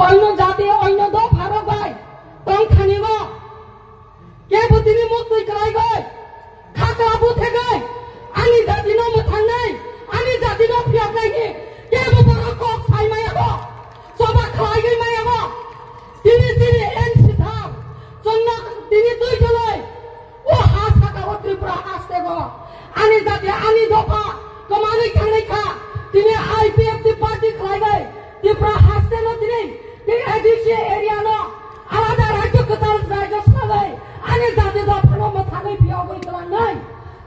অন্য জাতি অন্য দ ভারত গাই তং খানিব কে বুদিনি মুতুই করাই গাই খাকরা বুথে গাই আনি জাতি ন মুথাंनाय আনি জাতি ন ফিয়াব নাইনি কে বড় কক সাই মায়াবো সবা খাই গই মায়াবো তিনি তিনি এন সিধাব জন্য তিনি দুই জলাই ও হাস থাকাবো ত্রিপুরা হাসতে গো আনি জাতি আনি দফা কমানি থাंनाय খা তিনি আইপিএফটি পার্টি খাই গাই ত্রিপুরা হাসতে ন তিনি एडिसी एरिया न आलादा राज्य कतार राज्य सालाय आने जाति द फनो मथानै फियाव गय कलांनाय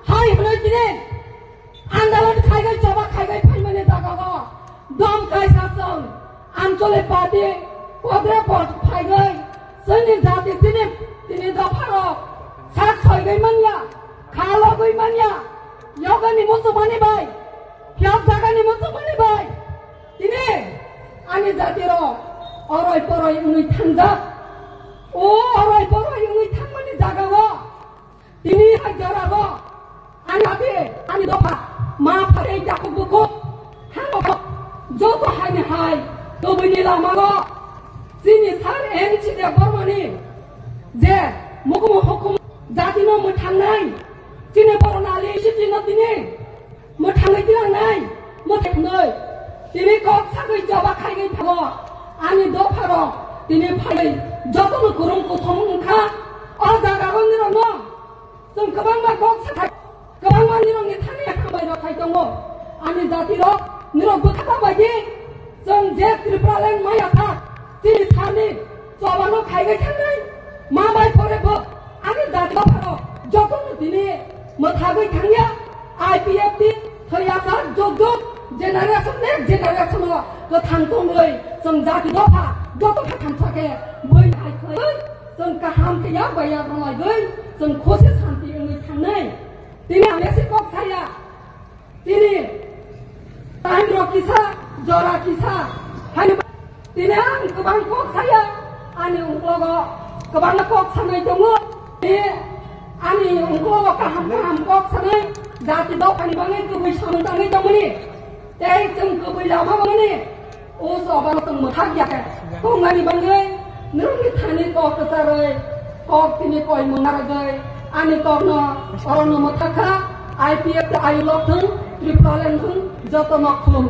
हाय हनै दिने आंदोलन खायगै जबा खायगै फाइमाने जागागो दम कायसासं आंचलिक पार्टी पद्रे पद फायगै जोंनि जाति दिने दिने द फारो सात सयगै मानिया खालो गै मानिया यगनि मुसुमानि बाय फियाव जागानि मुसुमानि बाय दिने आनि जाति र अरय परय उंगै थांजा ओ अरय परय उंगै थांमानि जागागो दिनि हायजारागो आनाबे आनि दफा मा फारे जाखुबुखु हांगो जतो हायनि हाय दोबैनि लामागो जिनि सार एनसि दे बर्मानि जे मुखुम हुकुम जातिनो मोथांनाय दिनि बरनालि सिटिनो दिनि मोथांगै दिलांनाय मोथांनै दिनि कक सागै जबा खायगै थागो आनि दफारो दिनै फाय जतन गुरुंखौ थमखा अ जागारो निरन जों गोबां मा गक साथाय गोबां मा निरननि थाने हाबाय रखाय दङ आनि जातिरो निरन बुथाबा बायदि जों जे त्रिपुरालेन मायाथा दिनै सानि जबानो खायगै थांनाय मा बाय फरेबो आनि जाति दफारो जतन दिनै मोथागै थांया आईपीएफटी थैयासा जग जेनेरेशन नेक्स्ट जेनेरेशन को थांतोंगै जों जाति दफा जतो थांथाके बै हायखै जों गाहाम गैया बाया रलायगै जों खौसे शान्ति उंगै थांनाय दिनै आमेसे कक साया दिनै टाइम रकिसा जरा किसा हानि दिनै आं गोबां कक साया आनि उंग्लगो गोबां कक सानाय दङ बे आनि उंग्लगो गाहाम गाहाम कक सानाय जाति दफानि बागै गुबै सामोन्दाङै दङनि Đây chúng cứ bây giờ mà bông đi, ô sò bao từng một thác giặc, không ai đi bông đi, nếu như thằng này có cái sao rồi, có thì này coi mông nào rồi, anh ấy có nó, ở nó một thác khác, IPF ai lót thứng, triple lên thứng, giờ tao mặc không